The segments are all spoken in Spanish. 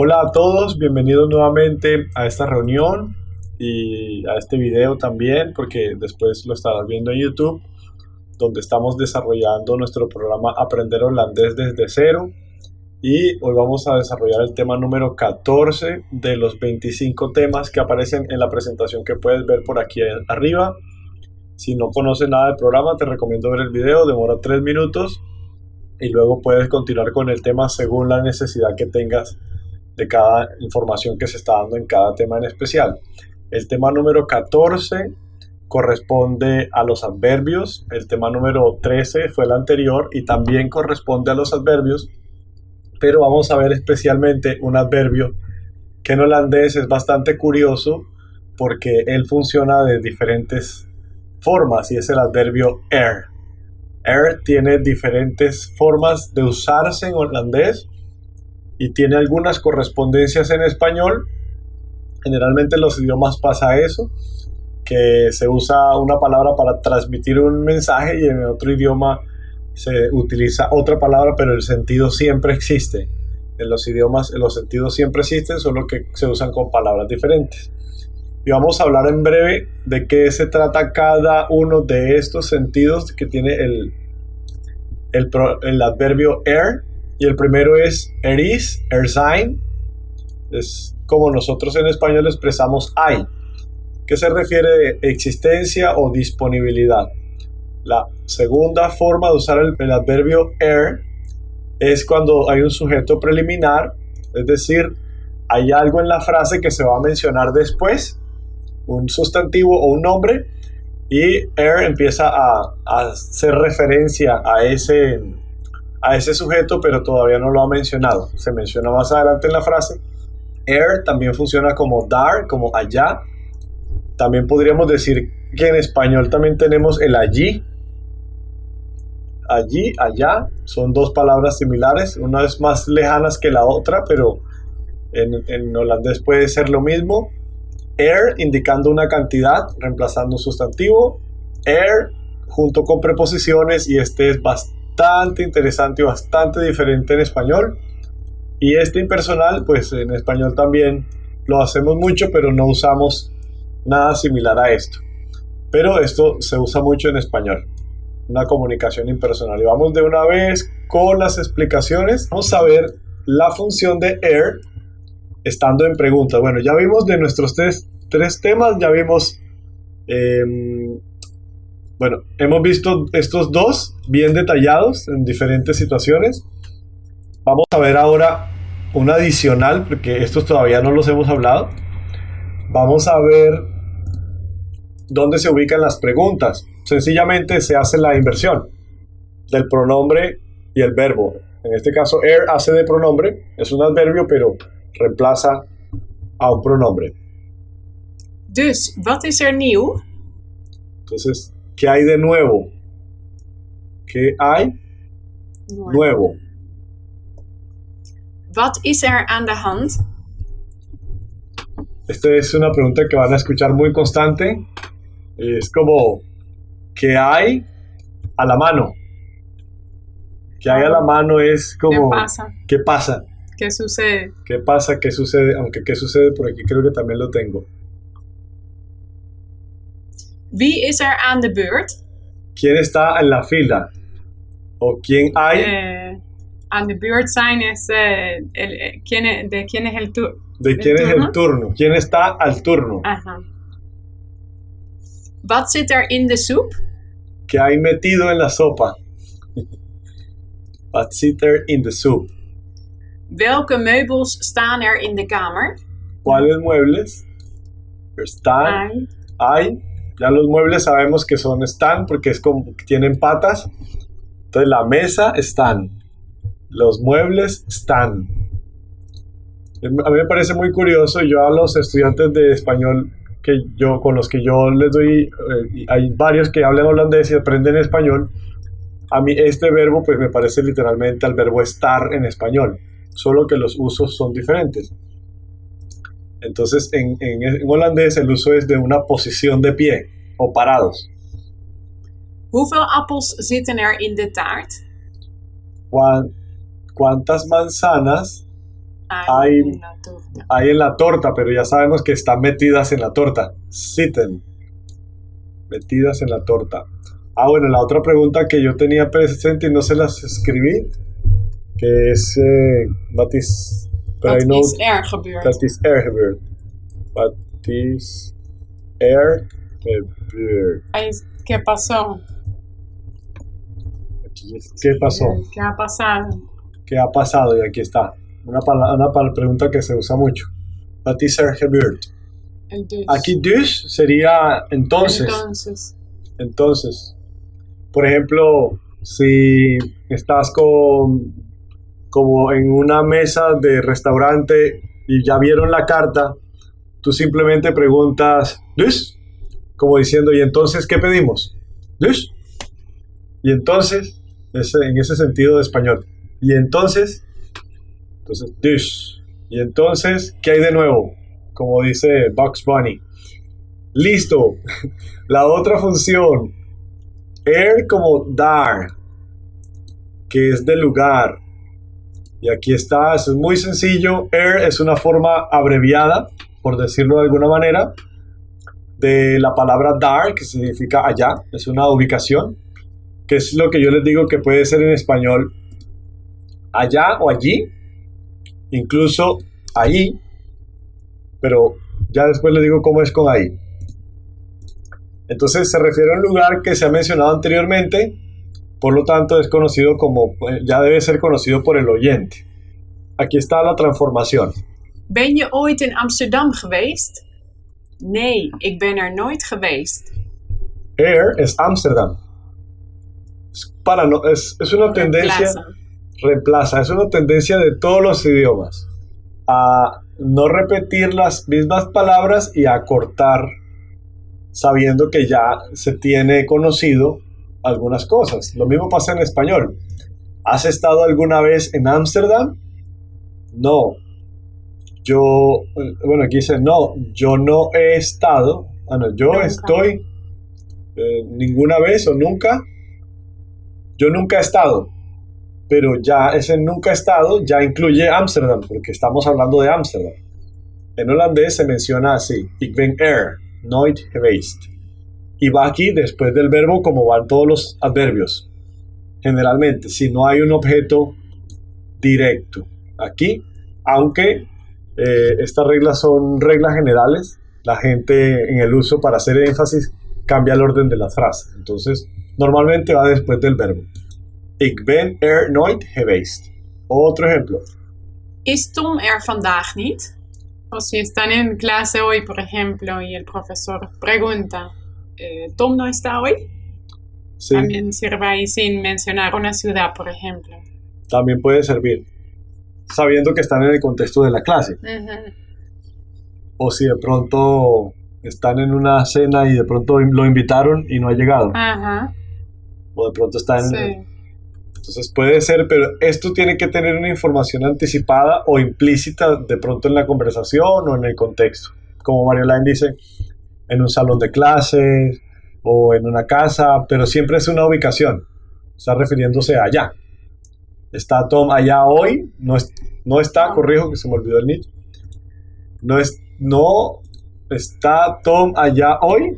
Hola a todos, bienvenidos nuevamente a esta reunión y a este video también, porque después lo estarás viendo en YouTube, donde estamos desarrollando nuestro programa Aprender Holandés desde cero. Y hoy vamos a desarrollar el tema número 14 de los 25 temas que aparecen en la presentación que puedes ver por aquí arriba. Si no conoces nada del programa, te recomiendo ver el video, demora 3 minutos y luego puedes continuar con el tema según la necesidad que tengas de cada información que se está dando en cada tema en especial. El tema número 14 corresponde a los adverbios, el tema número 13 fue el anterior y también corresponde a los adverbios, pero vamos a ver especialmente un adverbio que en holandés es bastante curioso porque él funciona de diferentes formas y es el adverbio er. Er tiene diferentes formas de usarse en holandés y tiene algunas correspondencias en español. Generalmente en los idiomas pasa eso, que se usa una palabra para transmitir un mensaje y en otro idioma se utiliza otra palabra, pero el sentido siempre existe. En los idiomas los sentidos siempre existen, solo que se usan con palabras diferentes. Y vamos a hablar en breve de qué se trata cada uno de estos sentidos que tiene el adverbio er. Y el primero es er is, er zijn. Es como nosotros en español expresamos hay, que se refiere de existencia o disponibilidad. La segunda forma de usar el adverbio er es cuando hay un sujeto preliminar, es decir, hay algo en la frase que se va a mencionar después, un sustantivo o un nombre, y er empieza a hacer referencia a ese sujeto, pero todavía no lo ha mencionado. Se menciona más adelante en la frase. Er también funciona como dar, como allá. También podríamos decir que en español también tenemos el allí. Allí, allá, son dos palabras similares. Una es más lejanas que la otra, pero en holandés puede ser lo mismo. Er indicando una cantidad, reemplazando un sustantivo. Er junto con preposiciones, y este es bastante interesante y bastante diferente en español. Y este impersonal, pues en español también lo hacemos mucho, pero no usamos nada similar a esto. Pero esto se usa mucho en español, una comunicación impersonal. Y vamos de una vez con las explicaciones. Vamos a ver la función de er estando en preguntas. Bueno, ya vimos de nuestros tres temas, ya vimos, hemos visto estos dos bien detallados en diferentes situaciones. Vamos a ver ahora un adicional, porque estos todavía no los hemos hablado. Vamos a ver dónde se ubican las preguntas. Sencillamente se hace la inversión del pronombre y el verbo. En este caso, er hace de pronombre, es un adverbio, pero reemplaza a un pronombre. Dus, wat is er nieuw? Entonces, ¿qué hay de nuevo? ¿Qué hay nuevo? Wat is er aan de hand? Esta es una pregunta que van a escuchar muy constante. Es como, ¿qué hay a la mano? ¿Qué hay a la mano? Es como, ¿Qué pasa? ¿Qué pasa? ¿Qué sucede? ¿Qué pasa? ¿Qué sucede? Aunque ¿qué sucede? Por aquí creo que también lo tengo. Wie is er aan de beurt? ¿Quién está en la fila? ¿O quién hay? Aan de beurt zijn is de quién es el turno. ¿De quién es el turno? ¿Quién está al turno? Ajá. Wat zit er in de soep? ¿Qué hay metido en la sopa? What zit er in the soup? Welke meubels staan er in de kamer? ¿Cuáles muebles? Están. Hay. Ya los muebles sabemos que son están porque es como que tienen patas. Entonces la mesa están. Los muebles están. A mí me parece muy curioso. Yo a los estudiantes de español con los que yo les doy, hay varios que hablan holandés y aprenden español. A mí este verbo pues me parece literalmente al verbo estar en español, solo que los usos son diferentes. Entonces en holandés el uso es de una posición de pie o parados. Hoeveel appels zitten er in de taart? ¿Cuántas manzanas Hay, en la torta. hay en la torta, pero ya sabemos que están metidas en la torta. Zitten, metidas en la torta. Bueno, la otra pregunta que yo tenía presente y no se las escribí, que es, what is, but Wat I know is er gebeurd? that is er gebeurd. What is er gebeurd? ¿Qué pasó? ¿Qué pasó? ¿Qué ha pasado? ¿Qué ha pasado? Y aquí está. Una pregunta que se usa mucho. What is er gebeurd? El dus. Aquí dus sería entonces. Entonces, por ejemplo, si estás como en una mesa de restaurante y ya vieron la carta, tú simplemente preguntas, ¿dus? Como diciendo, ¿y entonces qué pedimos? ¿Dus? Y entonces, en ese sentido de español. Y entonces, ¿dus? Y entonces, ¿qué hay de nuevo? Como dice Bugs Bunny. Listo. La otra función, er como dar, que es de lugar. Y aquí está, eso es muy sencillo. Er es una forma abreviada, por decirlo de alguna manera, de la palabra dar, que significa allá. Es una ubicación, que es lo que yo les digo que puede ser en español allá o allí, incluso ahí, pero ya después les digo cómo es con ahí. Entonces se refiere a un lugar que se ha mencionado anteriormente, por lo tanto es conocido como, ya debe ser conocido por el oyente. Aquí está la transformación. Ben je ooit in Amsterdam geweest? Nee, ik ben er nooit geweest. Er es Amsterdam. Es una tendencia, reemplaza, es una tendencia de todos los idiomas a no repetir las mismas palabras y a cortar, sabiendo que ya se tiene conocido algunas cosas. Lo mismo pasa en español. ¿Has estado alguna vez en Ámsterdam? No. Bueno, aquí dice no, yo no he estado. No, yo Nunca. estoy ninguna vez o nunca. Yo nunca he estado. Pero ya ese nunca he estado ya incluye Ámsterdam, porque estamos hablando de Ámsterdam. En holandés se menciona así: Ik ben er nooit geweest. Y va aquí después del verbo como van todos los adverbios. Generalmente, si no hay un objeto directo. Aquí, aunque estas reglas son reglas generales, la gente en el uso para hacer énfasis cambia el orden de las frases. Entonces, normalmente va después del verbo. Ik ben er nooit geweest. Otro ejemplo. Is Tom er vandaag niet? O si están en clase hoy, por ejemplo, y el profesor pregunta, ¿Tom no está hoy? Sí, También sirve ahí sin mencionar una ciudad, por ejemplo. también puede servir, sabiendo que están en el contexto de la clase. Ujú. O si de pronto están en una cena y de pronto lo invitaron y no ha llegado. Ajá, O de pronto está en... sí. Entonces puede ser, pero esto tiene que tener una información anticipada o implícita de pronto en la conversación o en el contexto. Como Marielaine dice, en un salón de clases o en una casa, pero siempre es una ubicación. Está refiriéndose a allá. ¿Está Tom allá hoy? No está, corrijo que se me olvidó el nick. No está Tom allá hoy.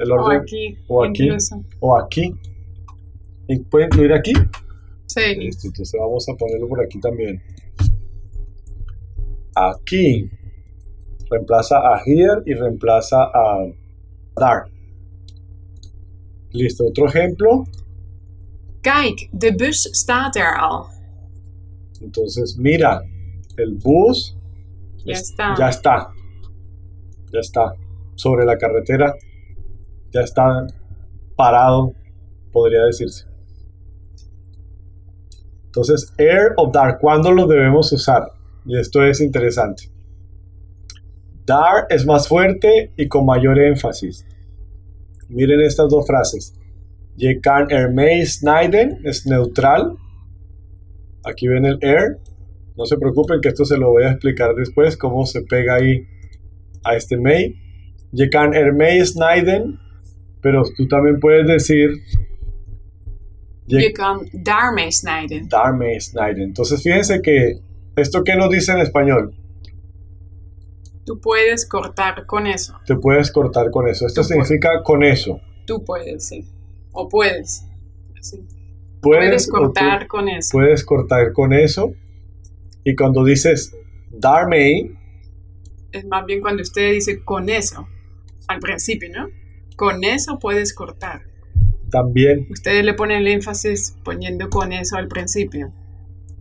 El O orden, aquí, o aquí, incluso. o aquí. ¿Y puede incluir aquí? Sí. Listo, entonces vamos a ponerlo por aquí también. Aquí reemplaza a here y reemplaza a daar. Listo, otro ejemplo. Kijk, de bus staat er al. Entonces, mira, el bus Ya está. ya está. Ya está. Sobre la carretera. Ya está parado, podría decirse. Entonces, air o dar, ¿cuándo lo debemos usar? Y esto es interesante. Dar es más fuerte y con mayor énfasis. Miren estas dos frases. Je kan ermee snijden es neutral. Aquí ven el air. No se preocupen que esto se lo voy a explicar después, cómo se pega ahí a este may. Je kan ermee snijden, pero tú también puedes decir Je kan daarmee snijden. daarmee snijden. Entonces fíjense que ¿Esto qué nos dice en español? Tú puedes cortar con eso. Te puedes cortar con eso. Esto significa con eso. Tú puedes, sí. O puedes. Sí. Puedes cortar con eso. Puedes cortar con eso. Y cuando dices darme, es más bien cuando usted dice con eso. Al principio, ¿no? Con eso puedes cortar. También. Ustedes le ponen el énfasis poniendo con eso al principio.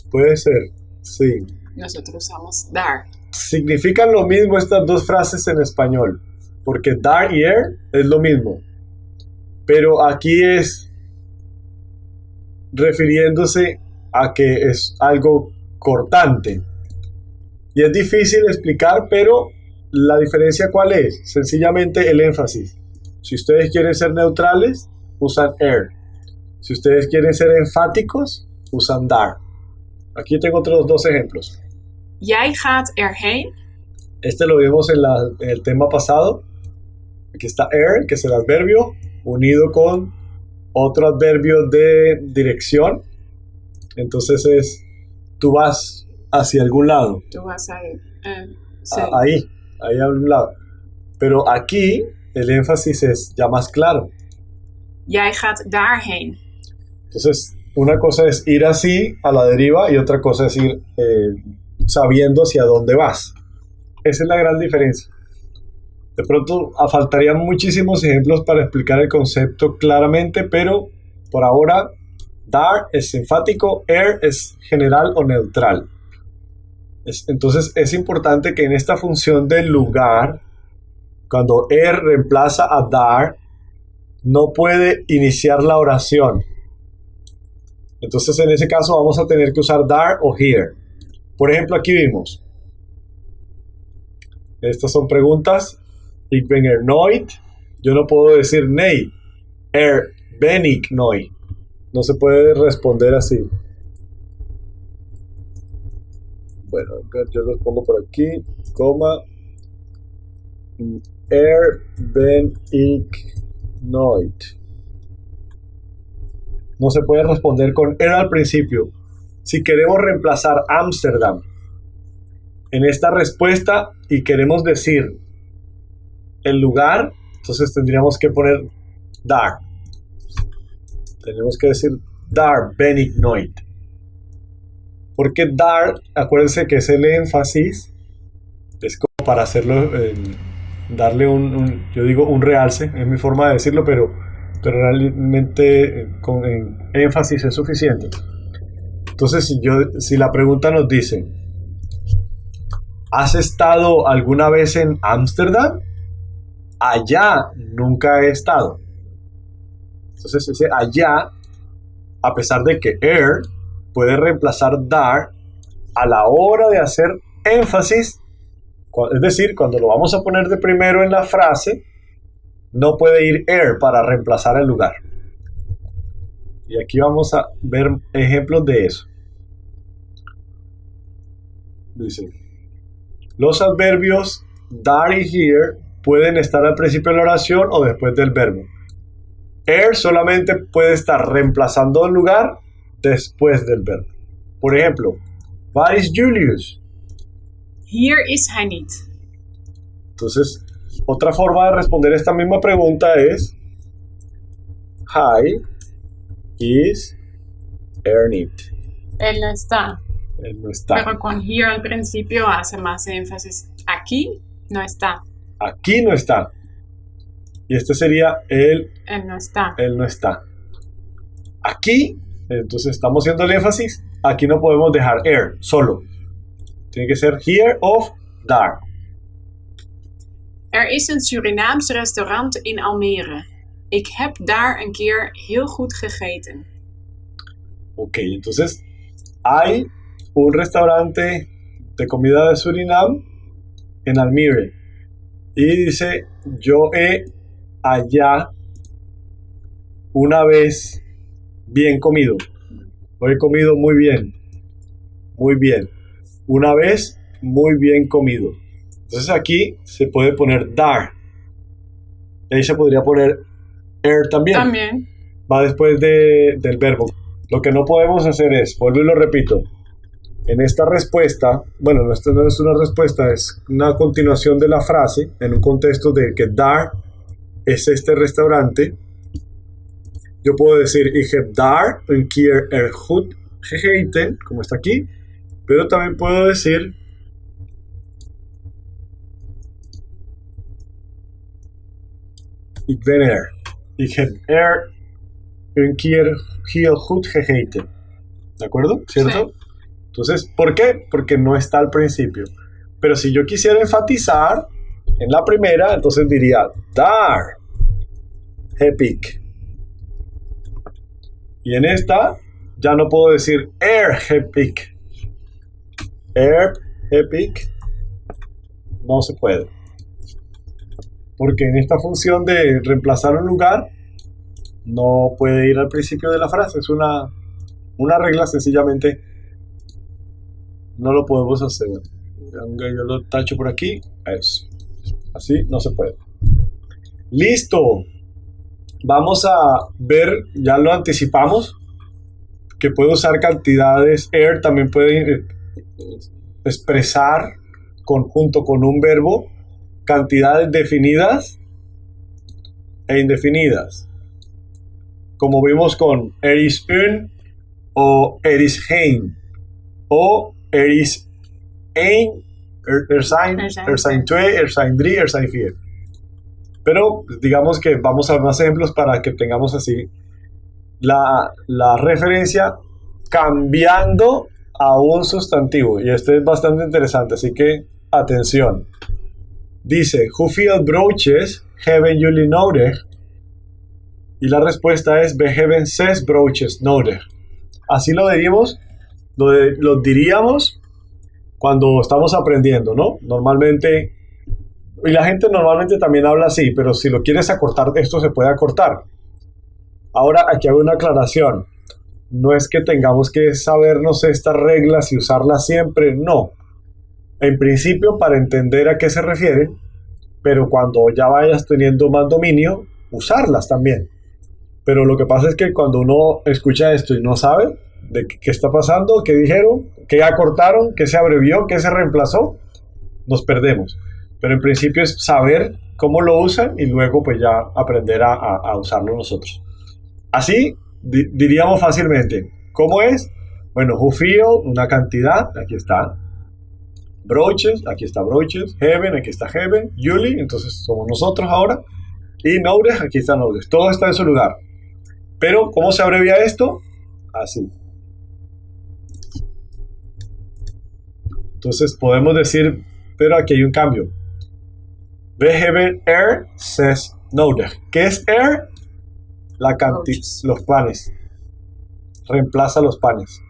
Puede ser, sí. Nosotros usamos dar. Significan lo mismo estas dos frases en español, porque dar y es lo mismo, pero aquí es refiriéndose a que es algo cortante y es difícil explicar, pero la diferencia ¿cuál es? Sencillamente el énfasis. Si ustedes quieren ser neutrales, usan si ustedes quieren ser enfáticos, usan dar. Aquí tengo otros dos ejemplos. Jij gaat erheen. Este lo vimos en el tema pasado. Aquí está que es el adverbio, unido con otro adverbio de dirección. Entonces es, tú vas hacia algún lado. Tú vas a ir. Sí. Ahí a algún lado. Pero aquí el énfasis es ya más claro. Jij gaat daarheen. Entonces, una cosa es ir así, a la deriva, y otra cosa es ir sabiendo hacia dónde vas. Esa es la gran diferencia. De pronto faltarían muchísimos ejemplos para explicar el concepto claramente, pero por ahora dar es enfático, es general o neutral. Entonces es importante que en esta función del lugar, cuando reemplaza a dar, no puede iniciar la oración. Entonces en ese caso vamos a tener que usar dar o here. Por ejemplo, aquí vimos. Estas son preguntas. Ik ben nooit. Yo no puedo decir nee. Ben ik nooit. No se puede responder así. Bueno, yo los pongo por aquí. Coma. Ben ik nooit. No se puede responder con al principio. Si queremos reemplazar Ámsterdam en esta respuesta y queremos decir el lugar, entonces tendríamos que poner daar. Tenemos que decir daar ben ik nooit. Porque dar, acuérdense que es el énfasis, es como para hacerlo, darle yo digo un realce, es mi forma de decirlo, pero realmente con énfasis es suficiente. Entonces, si la pregunta nos dice, ¿has estado alguna vez en Ámsterdam? Allá nunca he estado. Entonces, ese allá, a pesar de que puede reemplazar dar a la hora de hacer énfasis, es decir, cuando lo vamos a poner de primero en la frase, no puede ir para reemplazar el lugar. Y aquí vamos a ver ejemplos de eso. Dice, los adverbios dar y here pueden estar al principio de la oración o después del verbo. Solamente puede estar reemplazando el lugar después del verbo. Por ejemplo, waar is Julius? Hier is hij niet. Entonces, otra forma de responder esta misma pregunta es Hi is niet. Él no está. Él no está. Pero con here al principio hace más énfasis. Aquí no está. Aquí no está. Y este sería él no está. Él no está. Aquí, entonces estamos haciendo el énfasis. Aquí no podemos dejar solo. Tiene que ser here of daar. Is een Surinaams restaurant in Almere. Ik heb daar een keer heel goed gegeten. Ok, entonces hay un restaurante de comida de Surinam en Almere. Y dice, yo he allá una vez bien comido. Lo he comido muy bien. Muy bien. Una vez muy bien comido. Entonces aquí se puede poner dar. Ahí se podría poner también. También. Va después del verbo. Lo que no podemos hacer es, vuelvo y lo repito, En esta respuesta, bueno, esto no es una respuesta, es una continuación de la frase en un contexto de que daar es este restaurante. Yo puedo decir, ich heb daar een keer goed gegeten, como está aquí, pero también puedo decir, ik ben ich heb een keer heel goed gegeten. ¿De acuerdo? ¿Cierto? Sí. Entonces, ¿por qué? Porque no está al principio. Pero si yo quisiera enfatizar en la primera, entonces diría daar heb ik. Y en esta ya no puedo decir heb ik. Heb ik no se puede. Porque en esta función de reemplazar un lugar no puede ir al principio de la frase. Es una regla, sencillamente no lo podemos hacer. Yo lo tacho por aquí. Eso. Así no se puede. Listo. Vamos a ver, ya lo anticipamos, que puede usar cantidades. También puede expresar junto con un verbo cantidades definidas e indefinidas. Como vimos con is un o is geen o is één, zijn twee, zijn drie, zijn vier. Pero digamos que vamos a ver más ejemplos para que tengamos así la referencia cambiando a un sustantivo. Y esto es bastante interesante, así que atención. Dice, hoeveel broodjes hebben jullie nodig? Y la respuesta es, we hebben 6 broodjes nodig. Así lo diríamos cuando estamos aprendiendo, ¿no? Normalmente, y la gente normalmente también habla así, pero si lo quieres acortar, esto se puede acortar. Ahora, aquí hago una aclaración. No es que tengamos que sabernos estas reglas y usarlas siempre, no. En principio, para entender a qué se refiere, pero cuando ya vayas teniendo más dominio, usarlas también. Pero lo que pasa es que cuando uno escucha esto y no sabe de qué está pasando, qué dijeron, qué acortaron, qué se abrevió, qué se reemplazó, nos perdemos. Pero en principio es saber cómo lo usan y luego pues ya aprender a usarlo nosotros. Así diríamos fácilmente, ¿cómo es? Bueno, hoeveel, una cantidad, aquí está. Broodjes, aquí está broodjes. Hebben, aquí está hebben. Jullie, entonces somos nosotros ahora. Y nodig, aquí está nodig. Todo está en su lugar. Pero, ¿cómo se abrevia esto? Así. Entonces podemos decir, pero aquí hay un cambio. We hebben 6 nodig. ¿Qué es la cantidad, los panes? Reemplaza los panes.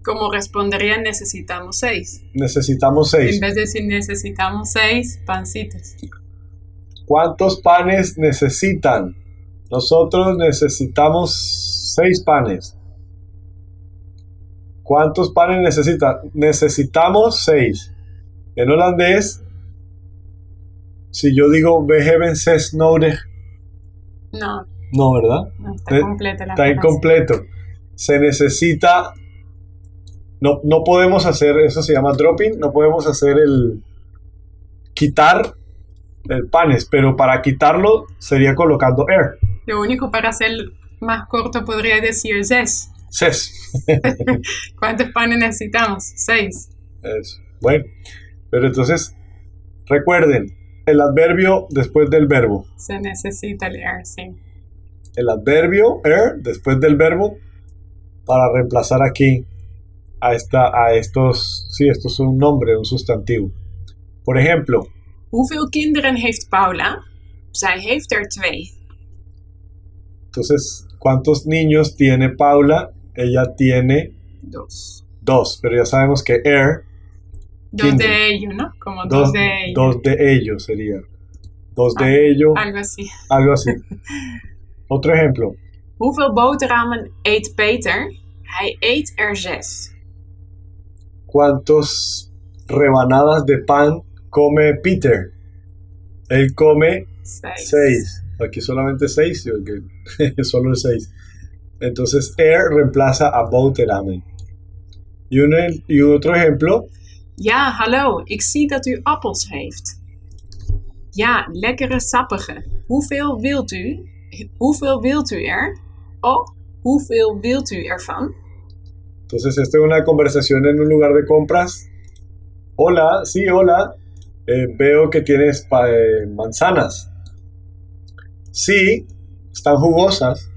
Como respondería, necesitamos 6. Necesitamos 6. En vez de decir necesitamos 6 pancitos. ¿Cuántos panes necesitan? Nosotros necesitamos 6 panes. ¿Cuántos panes necesitan? Necesitamos 6. En holandés, si yo digo we hebben 6 nodig. No. No, ¿verdad? No, está completa la frase. Está incompleto. Se necesita. No podemos hacer, eso se llama dropping, no podemos hacer quitar el panes, pero para quitarlo sería colocando Lo único para hacer más corto podría decir 6. 6. ¿Cuántos panes necesitamos? 6. Eso. Bueno, pero entonces recuerden, el adverbio después del verbo. Se necesita el sí. El adverbio después del verbo para reemplazar aquí a estos, sí, esto es un nombre, un sustantivo. Por ejemplo, hoeveel kinderen heeft Paula? Zij heeft 2. Entonces, ¿cuántos niños tiene Paula? Ella tiene 2, pero ya sabemos que 2 de ellos, ¿no? Como 2 de ellos. 2 de ellos sería. 2 de ellos. Algo así. Otro ejemplo. Hoeveel boterhammen eet Peter? Hij eet 6. ¿Cuántas rebanadas de pan come Peter? Él come 6. Aquí solamente 6, solo el 6. Entonces, reemplaza a boterhammen. Y otro ejemplo. Ja, hallo, ik zie dat u appels heeft. Ja, lekkere sappige. Hoeveel wilt u? Hoeveel wilt u er? Oh, hoeveel wilt u ervan? Entonces, esta es una conversación en un lugar de compras. Hola, sí, hola. Veo que tienes manzanas. Sí, están jugosas.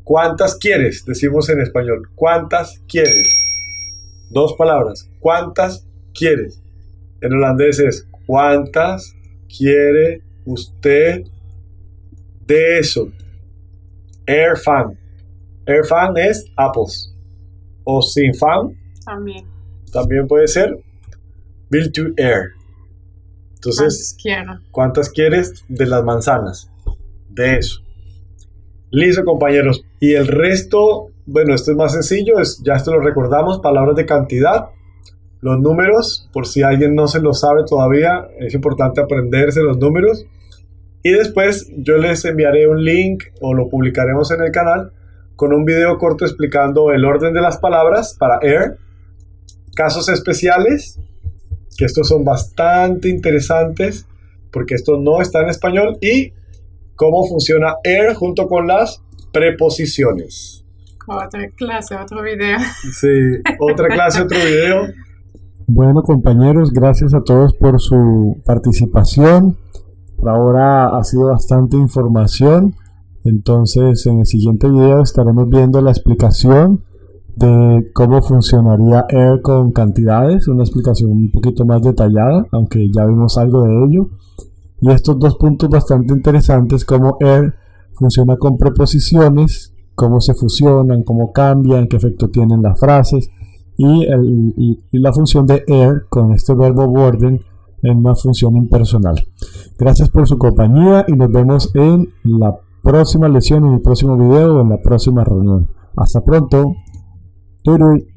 ¿Cuántas quieres? Decimos en español. ¿Cuántas quieres? 2 palabras. ¿Cuántas quieres? En holandés es ¿cuántas quiere usted de eso? Ervan. Ervan es apples. O sin fan. También puede ser. Wilt u er? Entonces, ¿cuántas quieres de las manzanas? De eso. Listo, compañeros. Y el resto, bueno, esto es más sencillo. Ya esto lo recordamos. Palabras de cantidad. Los números, por si alguien no se lo sabe todavía, es importante aprenderse los números. Y después yo les enviaré un link o lo publicaremos en el canal con un video corto explicando el orden de las palabras para er, casos especiales, que estos son bastante interesantes porque esto no está en español, y cómo funciona er junto con las preposiciones. Otra clase, otro video. Sí, otra clase, otro video. Bueno, compañeros, gracias a todos por su participación. Por ahora ha sido bastante información. Entonces, en el siguiente video estaremos viendo la explicación de cómo funcionaría er con cantidades, una explicación un poquito más detallada, aunque ya vimos algo de ello. Y estos 2 puntos bastante interesantes, cómo er funciona con preposiciones, cómo se fusionan, cómo cambian, qué efecto tienen las frases, y la función de er con este verbo worden en una función impersonal. Gracias por su compañía y nos vemos en la próxima lección, en el próximo video o en la próxima reunión. Hasta pronto. Turui.